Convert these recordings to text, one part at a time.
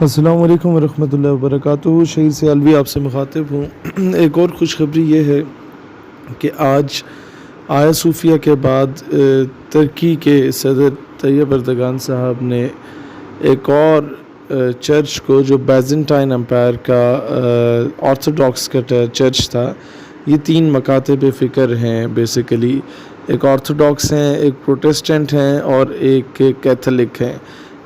السلام علیکم ورحمۃ اللہ وبرکاتہ۔ شہید سیالوی آپ سے مخاطب ہوں۔ ایک اور خوشخبری یہ ہے کہ آج آیا صوفیہ کے بعد ترکی کے صدر طیب اردگان صاحب نے ایک اور چرچ کو، جو بیزنٹائن امپائر کا آرتھوڈاکس کا چرچ تھا، یہ 3 مکاتب فکر ہیں بیسیکلی، ایک آرتھوڈاکس ہیں، ایک پروٹسٹنٹ ہیں اور ایک کیتھولک ہیں۔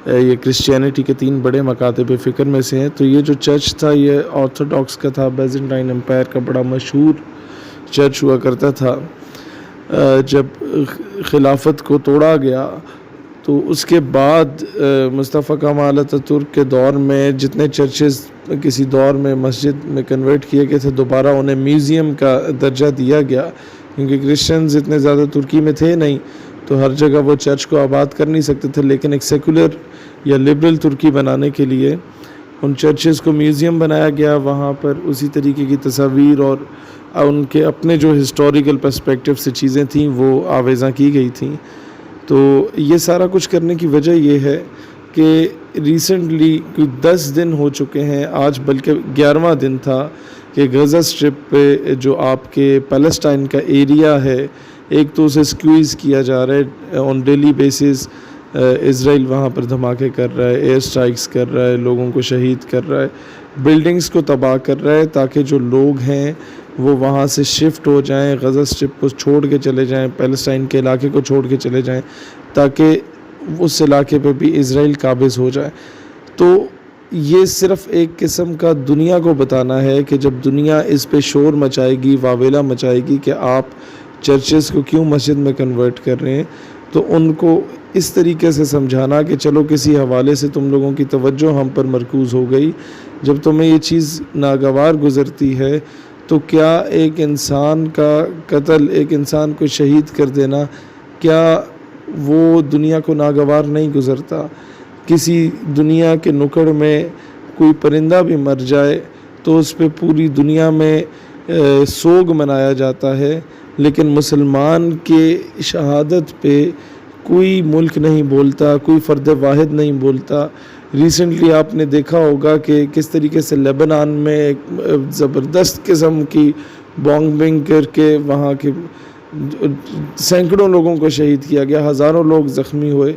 یہ کرسچینٹی کے 3 بڑے مکاتب فکر میں سے ہیں۔ تو یہ جو چرچ تھا یہ آرتھوڈاکس کا تھا، بیزنٹائن امپائر کا بڑا مشہور چرچ ہوا کرتا تھا۔ جب خلافت کو توڑا گیا تو اس کے بعد مصطفیٰ کمال اتاتورک کے دور میں جتنے چرچز کسی دور میں مسجد میں کنورٹ کیے گئے تھے، دوبارہ انہیں میوزیم کا درجہ دیا گیا، کیونکہ کرسچنز اتنے زیادہ ترکی میں تھے نہیں، تو ہر جگہ وہ چرچ کو آباد کر نہیں سکتے تھے، لیکن ایک سیکولر یا لبرل ترکی بنانے کے لیے ان چرچز کو میوزیم بنایا گیا۔ وہاں پر اسی طریقے کی تصاویر اور ان کے اپنے جو ہسٹوریکل پرسپیکٹیو سے چیزیں تھیں وہ آویزاں کی گئی تھیں۔ تو یہ سارا کچھ کرنے کی وجہ یہ ہے کہ ریسنٹلی کوئی 10 دن ہو چکے ہیں، آج بلکہ 11واں دن تھا کہ غزہ اسٹرپ پہ جو آپ کے پیلسٹائن کا ایریا ہے، ایک تو اسے سکویز کیا جا رہا ہے آن ڈیلی بیسز۔ اسرائیل وہاں پر دھماکے کر رہا ہے، ایئر سٹرائکس کر رہا ہے، لوگوں کو شہید کر رہا ہے، بلڈنگز کو تباہ کر رہا ہے، تاکہ جو لوگ ہیں وہ وہاں سے شفٹ ہو جائیں، غزہ اسٹرپ کو چھوڑ کے چلے جائیں، پیلسٹائن کے علاقے کو چھوڑ کے چلے جائیں، تاکہ اس علاقے پہ بھی اسرائیل قابض ہو جائے۔ تو یہ صرف ایک قسم کا دنیا کو بتانا ہے کہ جب دنیا اس پہ شور مچائے گی، واویلا مچائے گی کہ آپ چرچز کو کیوں مسجد میں کنورٹ کر رہے ہیں، تو ان کو اس طریقے سے سمجھانا کہ چلو کسی حوالے سے تم لوگوں کی توجہ ہم پر مرکوز ہو گئی، جب تمہیں یہ چیز ناگوار گزرتی ہے تو کیا ایک انسان کا قتل، ایک انسان کو شہید کر دینا، کیا وہ دنیا کو ناگوار نہیں گزرتا؟ کسی دنیا کے نکڑ میں کوئی پرندہ بھی مر جائے تو اس پہ پوری دنیا میں سوگ منایا جاتا ہے، لیکن مسلمان کے شہادت پہ کوئی ملک نہیں بولتا، کوئی فرد واحد نہیں بولتا۔ ریسنٹلی آپ نے دیکھا ہوگا کہ کس طریقے سے لیبنان میں ایک زبردست قسم کی بومبنگ کر کے وہاں کے سینکڑوں لوگوں کو شہید کیا گیا، ہزاروں لوگ زخمی ہوئے،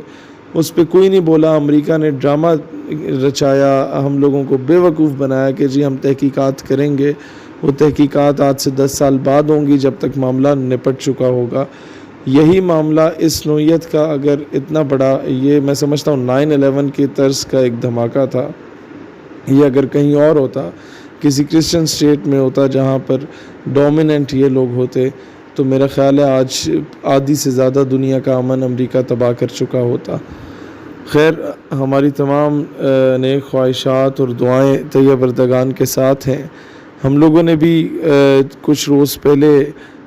اس پہ کوئی نہیں بولا۔ امریکہ نے ڈرامہ رچایا، ہم لوگوں کو بے وقوف بنایا کہ جی ہم تحقیقات کریں گے۔ وہ تحقیقات آج سے 10 سال بعد ہوں گی، جب تک معاملہ نپٹ چکا ہوگا۔ یہی معاملہ اس نوعیت کا اگر اتنا بڑا، یہ میں سمجھتا ہوں 9/11 کی طرز کا ایک دھماکہ تھا، یہ اگر کہیں اور ہوتا، کسی کرسچن اسٹیٹ میں ہوتا جہاں پر ڈومیننٹ یہ لوگ ہوتے، تو میرا خیال ہے آج آدھی سے زیادہ دنیا کا امن امریکہ تباہ کر چکا ہوتا۔ خیر، ہماری تمام نیک خواہشات اور دعائیں طیب اردگان کے ساتھ ہیں۔ ہم لوگوں نے بھی کچھ روز پہلے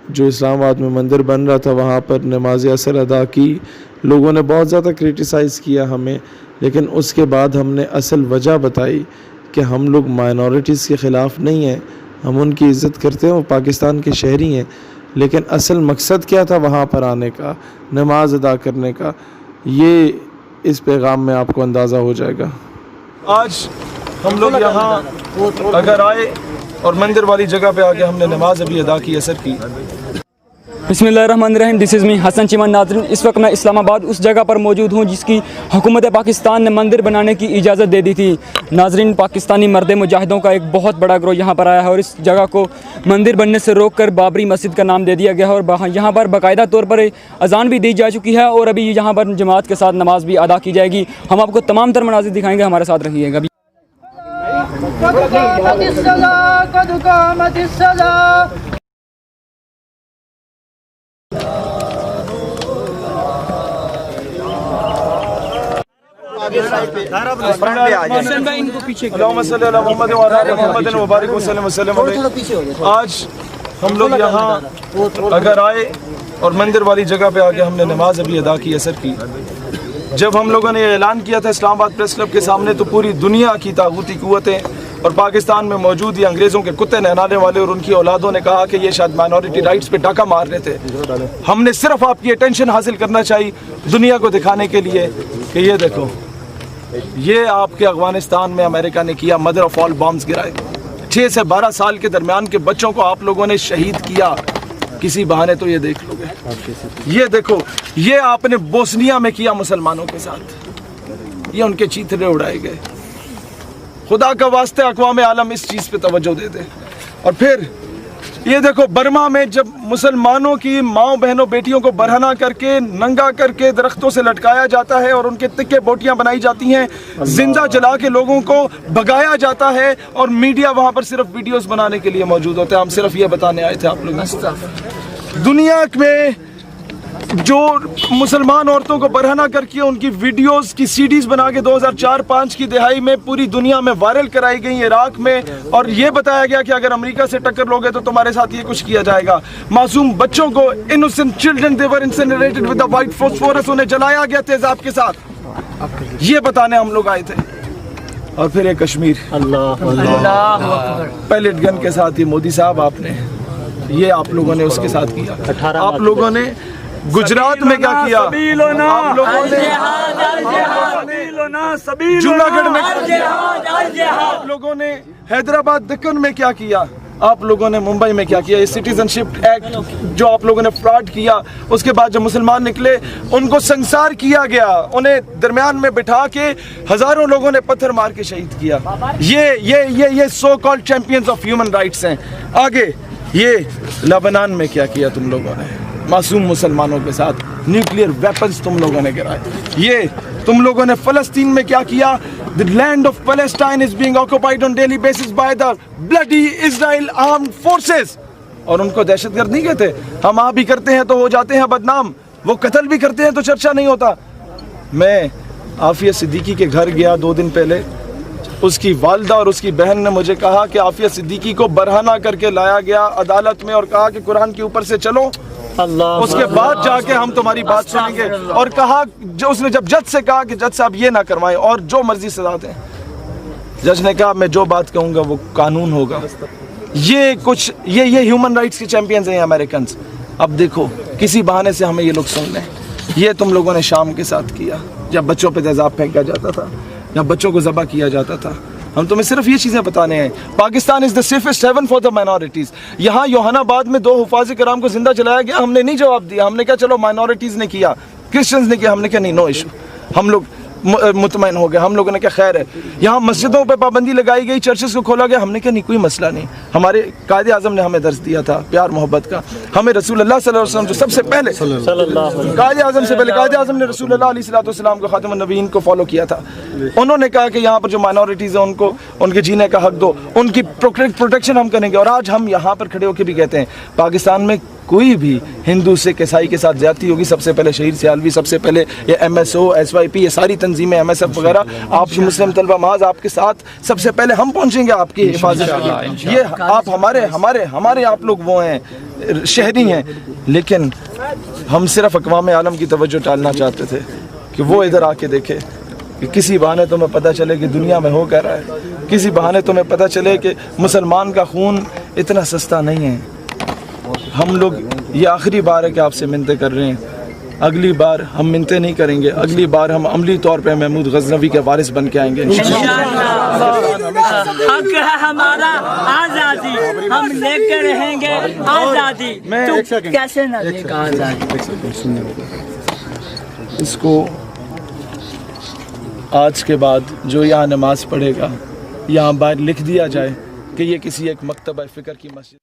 جو اسلام آباد میں مندر بن رہا تھا وہاں پر نماز عصر ادا کی، لوگوں نے بہت زیادہ کرٹیسائز کیا ہمیں، لیکن اس کے بعد ہم نے اصل وجہ بتائی کہ ہم لوگ مائنورٹیز کے خلاف نہیں ہیں، ہم ان کی عزت کرتے ہیں، وہ پاکستان کے شہری ہیں، لیکن اصل مقصد کیا تھا وہاں پر آنے کا، نماز ادا کرنے کا، یہ اس پیغام میں آپ کو اندازہ ہو جائے گا۔ آج ہم لوگ یہاں اگر آئے اور مندر والی جگہ پہ آگے ہم نے نماز ابھی ادا کی، عصر کی۔ بسم اللہ الرحمن الرحیم، دس از می حسن چیمن۔ ناظرین، اس وقت میں اسلام آباد اس جگہ پر موجود ہوں جس کی حکومت پاکستان نے مندر بنانے کی اجازت دے دی تھی۔ ناظرین، پاکستانی مرد مجاہدوں کا ایک بہت بڑا گروہ یہاں پر آیا ہے اور اس جگہ کو مندر بننے سے روک کر بابری مسجد کا نام دے دیا گیا ہے، اور یہاں پر باقاعدہ طور پر اذان بھی دی جا چکی ہے اور ابھی یہاں پر جماعت کے ساتھ نماز بھی ادا کی جائے گی۔ ہم آپ کو تمام تر مناظر دکھائیں گے، ہمارے ساتھ رہیے گا۔ آج ہم لوگ یہاں اگر آئے اور مندر والی جگہ پہ آگے ہم نے نماز ابھی ادا کی، عصر کی۔ جب ہم لوگوں نے اعلان کیا تھا اسلام آباد پریس کلب کے سامنے، تو پوری دنیا کی طاغوتی قوتیں اور پاکستان میں موجود یہ انگریزوں کے کتے نہلانے والے اور ان کی اولادوں نے کہا کہ یہ شاید مائنورٹی رائٹس پہ ڈاکہ مار رہے تھے۔ ہم نے صرف آپ کی اٹینشن حاصل کرنا چاہیے دنیا کو دکھانے کے لیے کہ یہ دیکھو یہ آپ کے افغانستان میں امریکہ نے کیا، مدر آف آل بامز گرائے، 6 سے 12 سال کے درمیان کے بچوں کو آپ لوگوں نے شہید کیا، کسی بہانے تو یہ دیکھ لو گے۔ یہ دیکھو، یہ آپ نے بوسنیا میں کیا مسلمانوں کے ساتھ، یہ ان کے چیتڑے اڑائے گئے۔ خدا کا واسطے اقوام عالم اس چیز پہ توجہ دے دے۔ اور پھر یہ دیکھو، برما میں جب مسلمانوں کی ماؤں بہنوں بیٹیوں کو برہنہ کر کے، ننگا کر کے درختوں سے لٹکایا جاتا ہے اور ان کے تکے بوٹیاں بنائی جاتی ہیں، زندہ جلا کے لوگوں کو بھگایا جاتا ہے، اور میڈیا وہاں پر صرف ویڈیوز بنانے کے لیے موجود ہوتے ہیں۔ ہم صرف یہ بتانے آئے تھے آپ لوگوں کو، دنیا میں جو مسلمان عورتوں کو برہنہ کر کے ان کی ویڈیوز کی سی ڈیز بنا کے 2004-05 کی دہائی میں پوری دنیا میں وائرل کرائی گئی عراق میں، اور یہ بتایا گیا کہ اگر امریکہ سے ٹکر لوگے تو تمہارے ساتھ یہ کچھ کیا جائے گا۔ معصوم بچوں کو، innocent children, they were incinerated with the white phosphorus، انہیں جلایا گیا تیزاب کے ساتھ۔ یہ بتانے ہم لوگ آئے تھے۔ اور پھر یہ کشمیر، پیلٹ گن کے ساتھ ہی مودی صاحب آپ نے، یہ آپ لوگوں نے اس کے ساتھ کیا۔ آپ لوگوں نے گجرات میں کیا کیا؟ آپ لوگوں نے جوناگڑھ میں کیا کیا؟ آپ لوگوں نے حیدرآباد دکن میں کیا کیا؟ آپ لوگوں نے ممبئی میں کیا کیا؟ یہ سٹیزن شپ ایکٹ جو آپ لوگوں نے فراڈ کیا، اس کے بعد جب مسلمان نکلے ان کو سنسار کیا گیا، انہیں درمیان میں بٹھا کے ہزاروں لوگوں نے پتھر مار کے شہید کیا۔ یہ so called champions of human rights ہیں۔ آگے یہ لبنان میں کیا کیا تم لوگوں نے؟ معصوم مسلمانوں کے ساتھ نیوکلیئر ویپنز تم لوگوں نے گرائے۔ یہ تم لوگوں نے فلسطین میں کیا کیا؟ The land of Palestine is being occupied on daily basis by the bloody Israel armed forces۔ اور ان کو دہشت گرد نہیں کہتے، ہم آپ بھی کرتے ہیں تو ہو جاتے ہیں بدنام، وہ قتل بھی کرتے ہیں تو چرچا نہیں ہوتا۔ میں عافیہ صدیقی کے گھر گیا 2 دن پہلے، اس کی والدہ اور اس کی بہن نے مجھے کہا کہ عافیہ صدیقی کو برہنہ کر کے لایا گیا عدالت میں، اور کہا کہ قرآن کے اوپر سے چلو، اس کے بعد جا کے ہم تمہاری بات سنیں گے۔ اور کہا، جو اس نے جب جج سے کہا کہ جج صاحب یہ نہ کروائیں اور جو مرضی سزا دیں، جج نے کہا میں جو بات کہوں گا وہ قانون ہوگا۔ یہ ہیومن رائٹس کے چیمپئنز ہیں امریکنز۔ اب دیکھو، کسی بہانے سے ہمیں یہ لوگ سن لیں۔ یہ تم لوگوں نے شام کے ساتھ کیا، جب بچوں پہ تیزاب پھینکا جاتا تھا، جب بچوں کو ذبح کیا جاتا تھا۔ ہم تمہیں صرف یہ چیزیں بتانے ہیں۔ Pakistan is the safest haven for the minorities. یہاں یوحنا آباد میں 2 حفاظ کرام کو زندہ جلایا گیا، ہم نے نہیں جواب دیا۔ ہم نے کہا چلو مائنورٹیز نے کیا، کرسچنز نے کیا، ہم نے کہا نہیں، نو ایشو، ہم لوگ مطمئن ہو گئے۔ ہم لوگوں نے کہا خیر ہے۔ یہاں مسجدوں پہ پابندی لگائی گئی، چرچز کو کھولا گیا، ہم نے کہا نہیں، کوئی مسئلہ نہیں۔ ہمارے قائد اعظم نے ہمیں درس دیا تھا پیار محبت کا، ہمیں رسول اللہ صلی اللہ علیہ وسلم جو سب سے پہلے قائد اعظم سے پہلے، قائد اعظم نے رسول اللہ علیہ السلام کو، خاتم النبیین کو فالو کیا تھا۔ انہوں نے کہا کہ یہاں پر جو مائنورٹیز ہیں ان کو ان کے جینے کا حق دو، ان کی پروٹیکشن ہم کریں گے۔ اور آج ہم یہاں پر کھڑے ہو کے بھی کہتے ہیں پاکستان میں کوئی بھی ہندو سکھ عیسائی کے ساتھ زیادتی ہوگی، سب سے پہلے شہید سیالوی، سب سے پہلے یہ MSO SYP، یہ ساری تنظیمیں MSF وغیرہ، آپ کی مسلم طلبہ محاذ آپ کے ساتھ سب سے پہلے ہم پہنچیں گے آپ کی حفاظت کے لیے۔ یہ آپ ہمارے آپ لوگ وہ ہیں، شہری ہیں، لیکن ہم صرف اقوام عالم کی توجہ ٹالنا چاہتے تھے کہ وہ ادھر آ کے دیکھے، کہ کسی بہانے تمہیں پتہ چلے کہ دنیا میں ہو کیا رہا ہے، کسی بہانے تمہیں پتہ چلے کہ مسلمان کا خون اتنا سستا نہیں ہے۔ ہم لوگ یہ آخری بار ہے کہ آپ سے منتیں کر رہے ہیں، اگلی بار ہم منتیں نہیں کریں گے، اگلی بار ہم عملی طور پہ محمود غزنوی کے وارث بن کے آئیں گے حق ہے ہمارا آزادی، ہم لے کے رہیں گے آزادی، تو کیسے نہ لے گا آزادی۔ اس کو آج کے بعد جو یہاں نماز پڑھے گا، یہاں باہر لکھ دیا جائے کہ یہ کسی ایک مکتبہ فکر کی مسجد